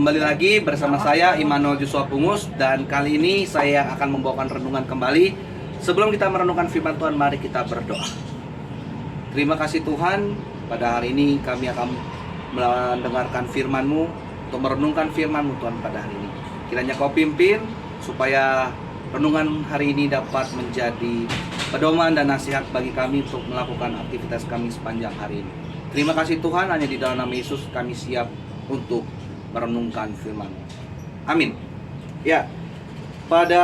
Kembali lagi bersama saya Immanuel Joshua Pungus, dan kali ini saya akan membawakan renungan kembali. Sebelum kita merenungkan firman Tuhan, mari kita berdoa. Terima kasih Tuhan, pada hari ini kami akan mendengarkan firman-Mu, untuk merenungkan firman-Mu Tuhan pada hari ini. Kiranya Kau pimpin supaya renungan hari ini dapat menjadi pedoman dan nasihat bagi kami untuk melakukan aktivitas kami sepanjang hari ini. Terima kasih Tuhan, hanya di dalam nama Yesus kami siap untuk merenungkan firman. Amin. Ya, pada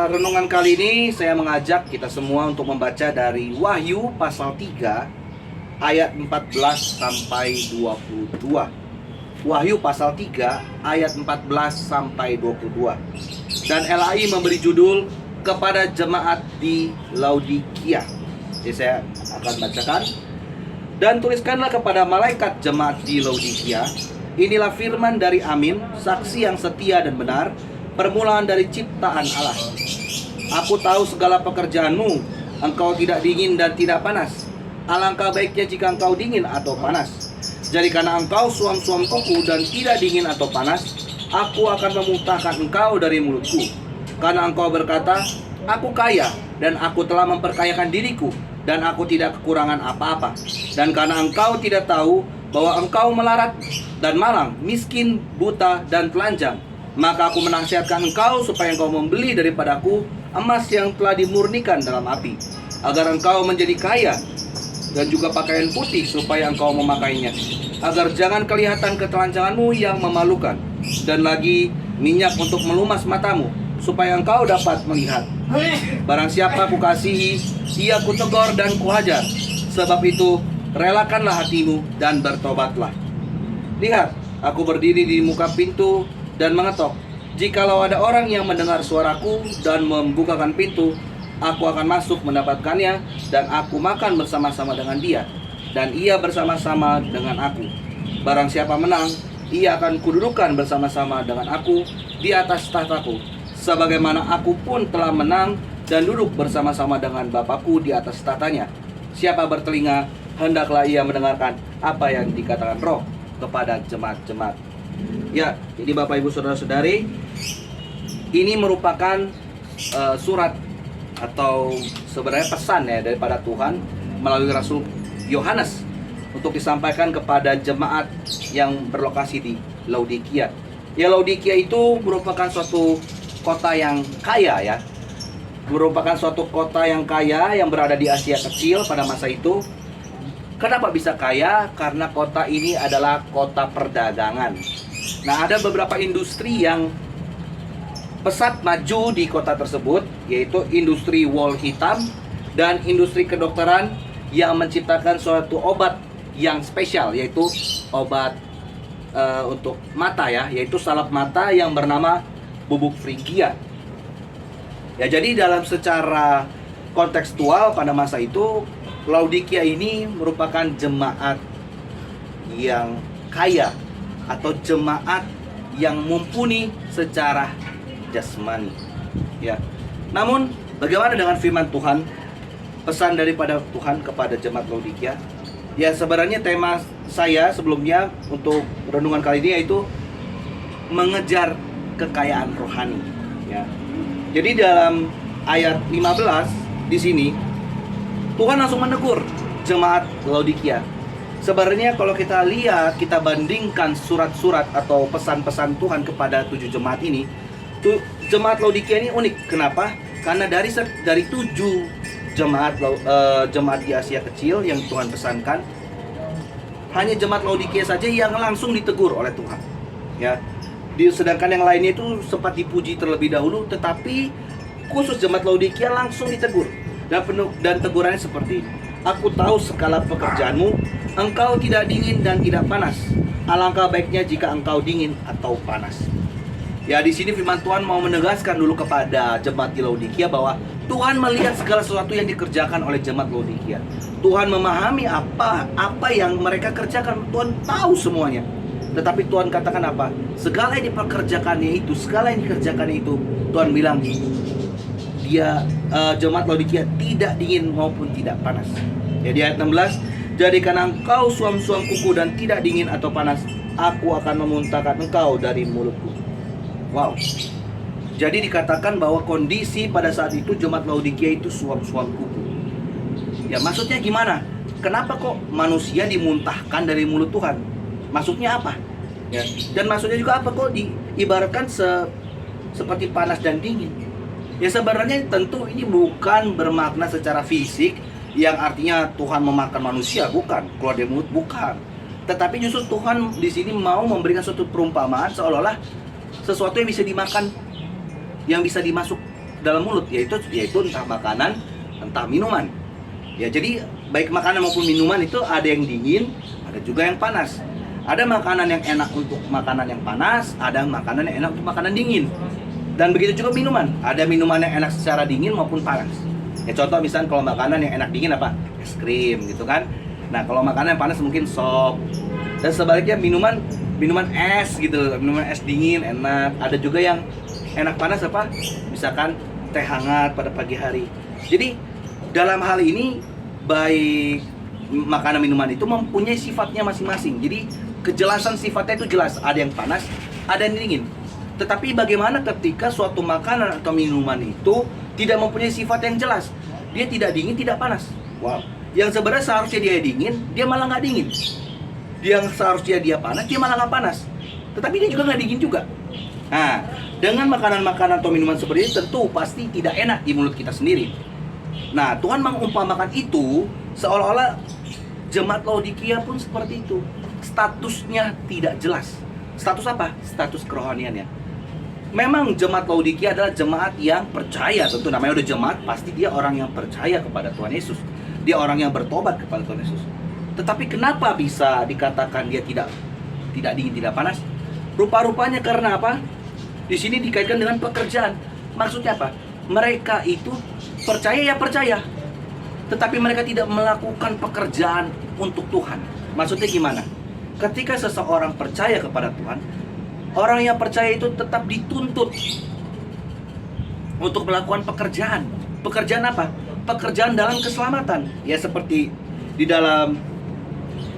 renungan kali ini saya mengajak kita semua untuk membaca dari Wahyu pasal 3 ayat 14 sampai 22. Wahyu pasal 3 ayat 14 sampai 22. Dan LAI memberi judul kepada jemaat di Laodikia. Jadi saya akan bacakan. Dan tuliskanlah kepada malaikat jemaat di Laodikia, inilah firman dari Amin, saksi yang setia dan benar, permulaan dari ciptaan Allah. Aku tahu segala pekerjaanmu, engkau tidak dingin dan tidak panas. Alangkah baiknya jika engkau dingin atau panas. Jadi karena engkau suam-suam kuku dan tidak dingin atau panas, aku akan memuntahkan engkau dari mulutku. Karena engkau berkata, aku kaya dan aku telah memperkayakan diriku, dan aku tidak kekurangan apa-apa. Dan karena engkau tidak tahu bahwa engkau melarat dan malang, miskin, buta, dan telanjang, maka aku menasihatkan engkau supaya engkau membeli daripadaku emas yang telah dimurnikan dalam api, agar engkau menjadi kaya, dan juga pakaian putih supaya engkau memakainya, agar jangan kelihatan ketelanjanganmu yang memalukan, dan lagi minyak untuk melumas matamu, supaya engkau dapat melihat. Barang siapa kukasihi, ia kutegur dan kuhajar. Sebab itu relakanlah hatimu dan bertobatlah. Lihat, aku berdiri di muka pintu dan mengetok. Jikalau ada orang yang mendengar suaraku dan membukakan pintu, aku akan masuk mendapatkannya, dan aku makan bersama-sama dengan dia, dan ia bersama-sama dengan aku. Barang siapa menang, ia akan kududukan bersama-sama dengan aku di atas tahtaku, sebagaimana aku pun telah menang dan duduk bersama-sama dengan Bapakku di atas tahtanya. Siapa bertelinga, hendaklah ia mendengarkan apa yang dikatakan Roh kepada jemaat-jemaat. Ya, jadi Bapak Ibu Saudara-saudari, ini merupakan surat atau sebenarnya pesan ya daripada Tuhan melalui Rasul Yohanes untuk disampaikan kepada jemaat yang berlokasi di Laodikia. Ya, Laodikia itu merupakan suatu kota yang kaya ya. Merupakan suatu kota yang kaya yang berada di Asia Kecil pada masa itu. Kenapa bisa kaya? Karena kota ini adalah kota perdagangan. Nah, ada beberapa industri yang pesat maju di kota tersebut, yaitu industri wol hitam dan industri kedokteran yang menciptakan suatu obat yang spesial, yaitu obat untuk mata ya, yaitu salep mata yang bernama bubuk Frigia. Ya, jadi dalam secara kontekstual pada masa itu, Laodikia ini merupakan jemaat yang kaya atau jemaat yang mumpuni secara jasmani. Ya. Namun, bagaimana dengan firman Tuhan? Pesan daripada Tuhan kepada jemaat Laodikia. Ya, sebenarnya tema saya sebelumnya untuk renungan kali ini yaitu mengejar kekayaan rohani. Ya. Jadi dalam ayat 15 di sini Tuhan langsung menegur jemaat Laodikia. Sebenarnya kalau kita lihat, kita bandingkan surat-surat atau pesan-pesan Tuhan kepada 7 jemaat ini, jemaat Laodikia ini unik. Kenapa? Karena dari 7 jemaat di Asia Kecil yang Tuhan pesankan, hanya jemaat Laodikia saja yang langsung ditegur oleh Tuhan. Ya. Sedangkan yang lainnya itu sempat dipuji terlebih dahulu, tetapi khusus jemaat Laodikia langsung ditegur. Dan tegurannya seperti ini. Aku tahu segala pekerjaanmu, engkau tidak dingin dan tidak panas. Alangkah baiknya jika engkau dingin atau panas. Ya, di sini firman Tuhan mau menegaskan dulu kepada jemaat di Laodikia bahwa Tuhan melihat segala sesuatu yang dikerjakan oleh jemaat Laodikia. Tuhan memahami apa yang mereka kerjakan. Tuhan tahu semuanya. Tetapi Tuhan katakan apa? Segala yang dikerjakannya itu, Tuhan bilang dia jemaat Laodikia tidak dingin maupun tidak panas. Jadi ayat 16, jadi karena engkau suam-suam kuku dan tidak dingin atau panas, aku akan memuntahkan engkau dari mulutku. Wow. Jadi dikatakan bahwa kondisi pada saat itu jemaat Laodikia itu suam-suam kuku. Ya maksudnya gimana? Kenapa kok manusia dimuntahkan dari mulut Tuhan? Maksudnya apa? Ya. Dan maksudnya juga apa kok diibaratkan seperti panas dan dingin? Ya sebenarnya tentu ini bukan bermakna secara fisik yang artinya Tuhan memakan manusia, bukan. Keluar dari mulut, bukan. Tetapi justru Tuhan di sini mau memberikan suatu perumpamaan seolah-olah sesuatu yang bisa dimakan, yang bisa dimasuk dalam mulut, yaitu entah makanan, entah minuman. Ya jadi baik makanan maupun minuman itu ada yang dingin, ada juga yang panas. Ada makanan yang enak untuk makanan yang panas, ada makanan yang enak untuk makanan dingin. Dan begitu juga minuman, ada minuman yang enak secara dingin maupun panas. Ya contoh misalnya kalau makanan yang enak dingin apa? Es krim gitu kan. Nah kalau makanan yang panas mungkin sop. Dan sebaliknya minuman es gitu, minuman es dingin enak. Ada juga yang enak panas apa? Misalkan teh hangat pada pagi hari. Jadi dalam hal ini baik makanan minuman itu mempunyai sifatnya masing-masing. Jadi kejelasan sifatnya itu jelas, ada yang panas, ada yang dingin. Tetapi bagaimana ketika suatu makanan atau minuman itu tidak mempunyai sifat yang jelas? Dia tidak dingin, tidak panas. Wow. Yang sebenarnya seharusnya dia dingin, dia malah nggak dingin. Yang seharusnya dia panas, dia malah nggak panas. Tetapi dia juga nggak dingin juga. Nah, dengan makanan-makanan atau minuman seperti itu tentu pasti tidak enak di mulut kita sendiri. Nah, Tuhan mengumpamakan itu seolah-olah jemaat Laodikia pun seperti itu. Statusnya tidak jelas. Status apa? Status kerohaniannya. Memang jemaat Laodikia adalah jemaat yang percaya. Tentu namanya udah jemaat, pasti dia orang yang percaya kepada Tuhan Yesus. Dia orang yang bertobat kepada Tuhan Yesus. Tetapi kenapa bisa dikatakan dia tidak dingin, tidak panas? Rupa-rupanya karena apa? Di sini dikaitkan dengan pekerjaan. Maksudnya apa? Mereka itu percaya ya percaya, tetapi mereka tidak melakukan pekerjaan untuk Tuhan. Maksudnya gimana? Ketika seseorang percaya kepada Tuhan, orang yang percaya itu tetap dituntut untuk melakukan pekerjaan. Pekerjaan apa? Pekerjaan dalam keselamatan. Ya seperti di dalam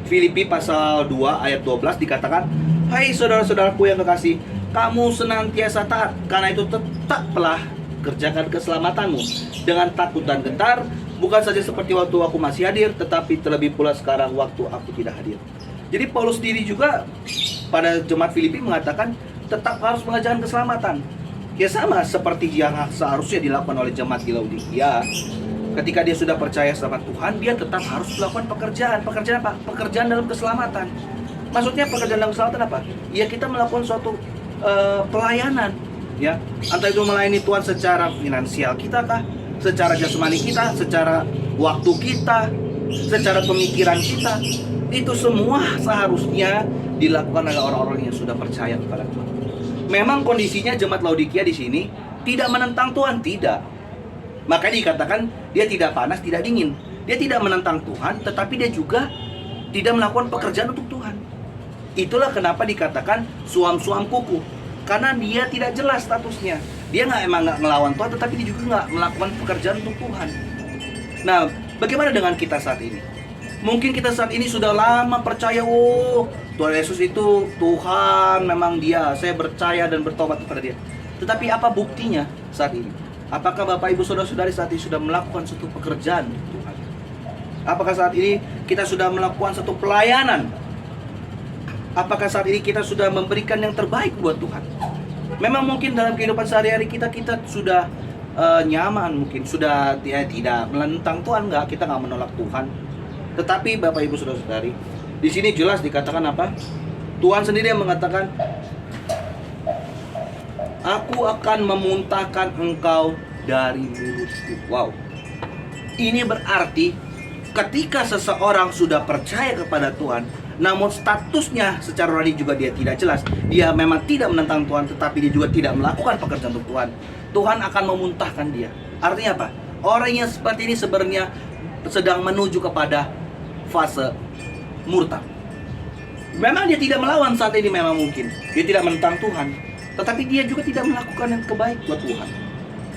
Filipi pasal 2 ayat 12 dikatakan, "Hai saudara-saudaraku yang kekasih, kamu senantiasa taat, karena itu tetaplah kerjakan keselamatanmu dengan takut dan gentar, bukan saja seperti waktu aku masih hadir, tetapi terlebih pula sekarang waktu aku tidak hadir." Jadi Paulus sendiri juga pada jemaat Filipi mengatakan tetap harus mengerjakan keselamatan. Ya sama seperti yang seharusnya dilakukan oleh jemaat di Laodikia. Ketika dia sudah percaya sama Tuhan, dia tetap harus melakukan pekerjaan. Pekerjaan apa? Pekerjaan dalam keselamatan. Maksudnya pekerjaan dalam keselamatan apa? Ya kita melakukan suatu pelayanan, ya. Entah itu melayani Tuhan secara finansial kita kah, secara jasmani kita, secara waktu kita, secara pemikiran kita. Itu semua seharusnya dilakukan oleh orang-orang yang sudah percaya kepada Tuhan. Memang kondisinya jemaat Laodikia di sini tidak menentang Tuhan, tidak. Makanya dikatakan dia tidak panas, tidak dingin. Dia tidak menentang Tuhan, tetapi dia juga tidak melakukan pekerjaan untuk Tuhan. Itulah kenapa dikatakan suam-suam kuku. Karena dia tidak jelas statusnya. Dia emang nggak ngelawan Tuhan, tetapi dia juga nggak melakukan pekerjaan untuk Tuhan. Nah, bagaimana dengan kita saat ini? Mungkin kita saat ini sudah lama percaya, oh Tuhan Yesus itu Tuhan, memang dia, saya percaya dan bertobat kepada dia. Tetapi apa buktinya saat ini? Apakah Bapak Ibu Saudara-saudari saat ini sudah melakukan suatu pekerjaan untuk Tuhan? Apakah saat ini kita sudah melakukan satu pelayanan? Apakah saat ini kita sudah memberikan yang terbaik buat Tuhan? Memang mungkin dalam kehidupan sehari-hari kita sudah nyaman, mungkin sudah tidak menentang Tuhan, kita nggak menolak Tuhan. Tetapi Bapak Ibu Saudara-saudari, di sini jelas dikatakan apa? Tuhan sendiri yang mengatakan, "Aku akan memuntahkan engkau dari mulutku." Wow. Ini berarti ketika seseorang sudah percaya kepada Tuhan, namun statusnya secara rohani juga dia tidak jelas. Dia memang tidak menentang Tuhan, tetapi dia juga tidak melakukan pekerjaan untuk Tuhan. Tuhan akan memuntahkan dia. Artinya apa? Orang yang seperti ini sebenarnya sedang menuju kepada fase murtad. Memang dia tidak melawan saat ini, memang mungkin dia tidak menentang Tuhan, tetapi dia juga tidak melakukan yang terbaik buat Tuhan.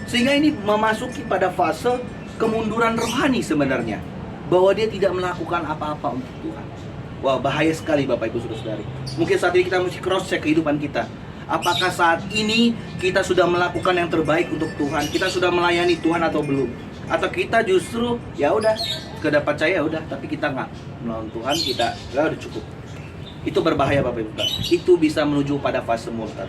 Sehingga ini memasuki pada fase kemunduran rohani sebenarnya, bahwa dia tidak melakukan apa-apa untuk Tuhan. Wah, bahaya sekali Bapak Ibu Saudara-saudari. Mungkin saat ini kita mesti cross check kehidupan kita. Apakah saat ini kita sudah melakukan yang terbaik untuk Tuhan? Kita sudah melayani Tuhan atau belum? Atau kita justru ya udah kedapat saya udah, tapi kita nggak melawan Tuhan, kita ya udah cukup. Itu berbahaya Bapak Ibu. Itu bisa menuju pada fase murtad.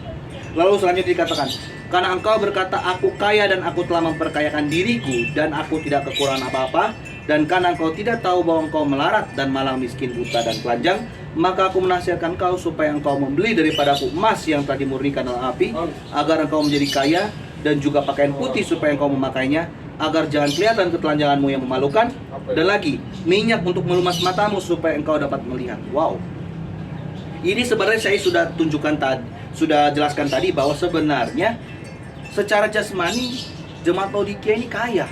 Lalu selanjutnya dikatakan, karena engkau berkata, aku kaya dan aku telah memperkayakan diriku dan aku tidak kekurangan apa-apa, dan karena engkau tidak tahu bahwa engkau melarat dan malang miskin, buta dan telanjang, maka aku menasihatkan engkau supaya engkau membeli daripadaku emas yang telah dimurnikan dalam api, agar engkau menjadi kaya, dan juga pakaian putih supaya engkau memakainya, agar jangan kelihatan ketelanjanganmu yang memalukan, dan lagi minyak untuk melumas matamu supaya engkau dapat melihat. Wow. Ini sebenarnya saya sudah tunjukkan tadi, sudah jelaskan tadi bahwa sebenarnya secara jasmani jemaat Laodikia ini kaya.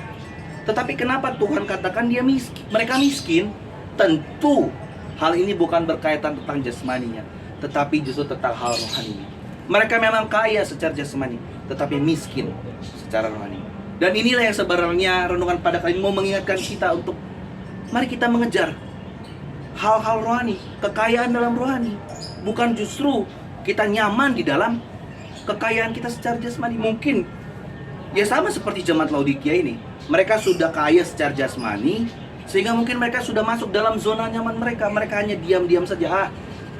Tetapi kenapa Tuhan katakan dia miskin? Mereka miskin? Tentu hal ini bukan berkaitan tentang jasmaninya, tetapi justru tentang hal rohaninya. Mereka memang kaya secara jasmani, tetapi miskin secara rohani. Dan inilah yang sebenarnya renungan pada kali ini mau mengingatkan kita untuk mari kita mengejar hal-hal rohani, kekayaan dalam rohani. Bukan justru kita nyaman di dalam kekayaan kita secara jasmani. Mungkin ya sama seperti jemaat Laodikia ini. Mereka sudah kaya secara jasmani, sehingga mungkin mereka sudah masuk dalam zona nyaman mereka. Mereka hanya diam-diam saja.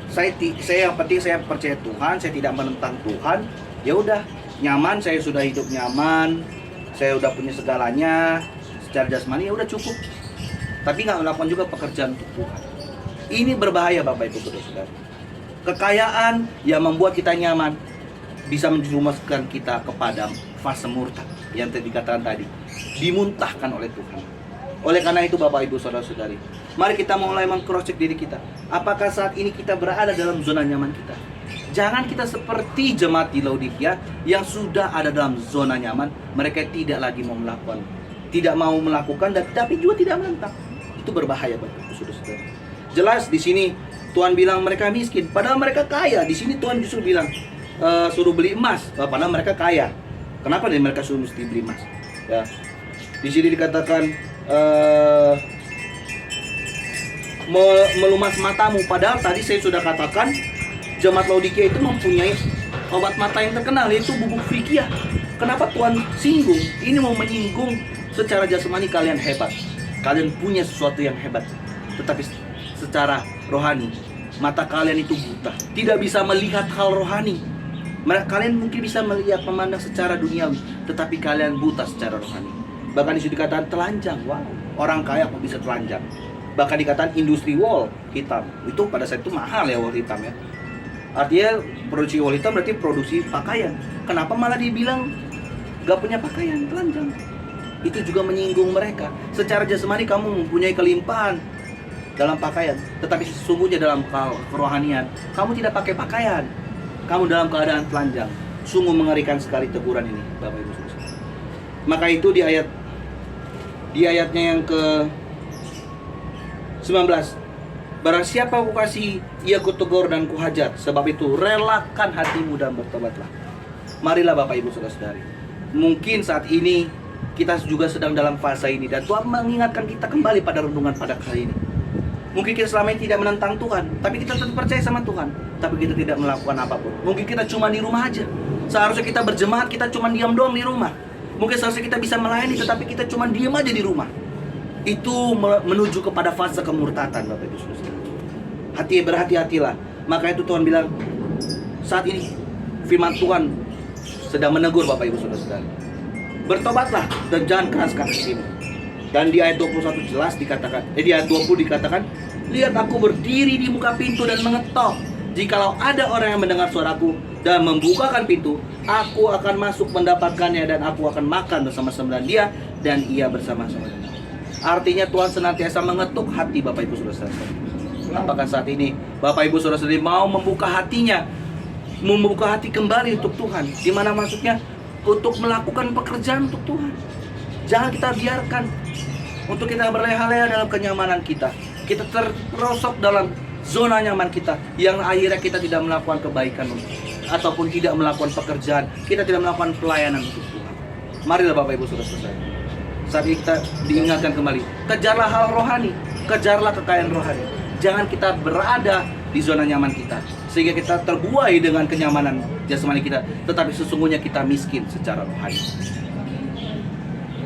Saya yang penting saya percaya Tuhan, saya tidak menentang Tuhan. Ya udah, nyaman, saya sudah hidup nyaman, saya udah punya segalanya secara jasmani, ya udah cukup. Tapi nggak melakukan juga pekerjaan untuk Tuhan. Ini berbahaya Bapak Ibu Saudara-saudara. Kekayaan yang membuat kita nyaman bisa menjerumuskan kita kepada fase murtad yang tadi dikatakan tadi, dimuntahkan oleh Tuhan. Oleh karena itu Bapak Ibu Saudara-saudari, mari kita mulai meng-cross-check diri kita. Apakah saat ini kita berada dalam zona nyaman kita? Jangan kita seperti jemaat di Laodikia yang sudah ada dalam zona nyaman. Mereka tidak lagi mau melakukan, tidak mau melakukan, dan tapi juga tidak menentang. Itu berbahaya Bapak Ibu Saudara-saudari. Jelas di sini Tuhan bilang mereka miskin, padahal mereka kaya. Di sini Tuhan justru bilang suruh beli emas, padahal mereka kaya. Kenapa nih mereka suruh mesti beli emas? Ya, di sini dikatakan melumas matamu. Padahal tadi saya sudah katakan jemaat Laodikia itu mempunyai obat mata yang terkenal, yaitu bubuk fikia. Kenapa Tuhan singgung? Ini mau menyinggung secara jasmani kalian hebat, kalian punya sesuatu yang hebat, tetapi secara rohani mata kalian itu buta, tidak bisa melihat hal rohani. Kalian mungkin bisa melihat, memandang secara duniawi, tetapi kalian buta secara rohani. Bahkan disitu dikatakan telanjang. Wow, orang kaya kok bisa telanjang. Bahkan dikatakan industri wol hitam. Itu pada saat itu mahal ya wol hitam ya. Artinya produksi wol hitam berarti produksi pakaian. Kenapa malah dibilang gak punya pakaian, telanjang? Itu juga menyinggung mereka. Secara jasmani kamu mempunyai kelimpahan dalam pakaian, tetapi sesungguhnya dalam kerohanian kamu tidak pakai pakaian, kamu dalam keadaan telanjang. Sungguh mengerikan sekali teguran ini Bapak Ibu Saudara. Maka itu di ayatnya yang ke 19, barang siapa aku kasih, ia kutegur dan kuhajar, sebab itu relakan hatimu dan bertobatlah. Marilah Bapak Ibu Saudara-saudari, mungkin saat ini kita juga sedang dalam fase ini, dan Tuhan mengingatkan kita kembali pada renungan pada kali ini. Mungkin kita selama ini tidak menentang Tuhan, tapi kita tetap percaya sama Tuhan, tapi kita tidak melakukan apapun. Mungkin kita cuma di rumah aja. Seharusnya kita berjemaat, kita cuma diam doang di rumah. Mungkin seharusnya kita bisa melayani, tetapi kita cuma diam aja di rumah. Itu menuju kepada fase kemurtatan Bapak Ibu Saudara. Berhati-hatilah. Maka itu Tuhan bilang, saat ini firman Tuhan sedang menegur Bapak Ibu Saudara. Bertobatlah dan jangan keraskan hatimu. Dan di ayat 21 jelas dikatakan, di ayat 20 dikatakan, lihat aku berdiri di muka pintu dan mengetok. Jikalau ada orang yang mendengar suaraku dan membukakan pintu, aku akan masuk mendapatkannya dan aku akan makan bersama-sama dengan dia dan ia bersama-sama dengan aku. Artinya Tuhan senantiasa mengetuk hati Bapak Ibu Saudara-saudari. Apakah saat ini Bapak Ibu Saudara-saudari mau membuka hatinya, membuka hati kembali untuk Tuhan? Di mana maksudnya? Untuk melakukan pekerjaan untuk Tuhan. Jangan kita biarkan untuk kita berleha-leha dalam kenyamanan kita. Kita terperosok dalam zona nyaman kita, yang akhirnya kita tidak melakukan kebaikan ataupun tidak melakukan pekerjaan, kita tidak melakukan pelayanan untuk Tuhan. Marilah Bapak Ibu Saudara-saudara, saat ini kita diingatkan kembali, kejarlah hal rohani, kejarlah kekayaan rohani. Jangan kita berada di zona nyaman kita sehingga kita terbuai dengan kenyamanan jasmani kita, tetapi sesungguhnya kita miskin secara rohani.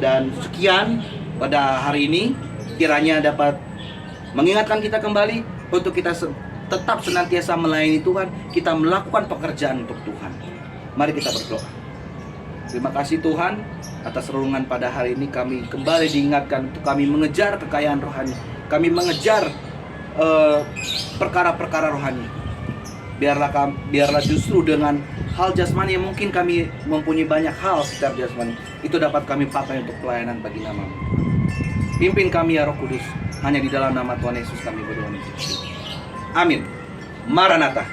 Dan sekian pada hari ini, kiranya dapat mengingatkan kita kembali untuk kita tetap senantiasa melayani Tuhan, kita melakukan pekerjaan untuk Tuhan. Mari kita berdoa. Terima kasih Tuhan atas renungan pada hari ini. Kami kembali diingatkan untuk kami mengejar kekayaan rohani, kami mengejar perkara-perkara rohani. Biarlah justru dengan hal jasmani yang mungkin kami mempunyai banyak hal secara jasmani, itu dapat kami pakai untuk pelayanan bagi nama-Mu. Pimpin kami ya Roh Kudus, hanya di dalam nama Tuhan Yesus kami berdoa. Amin. Maranatha.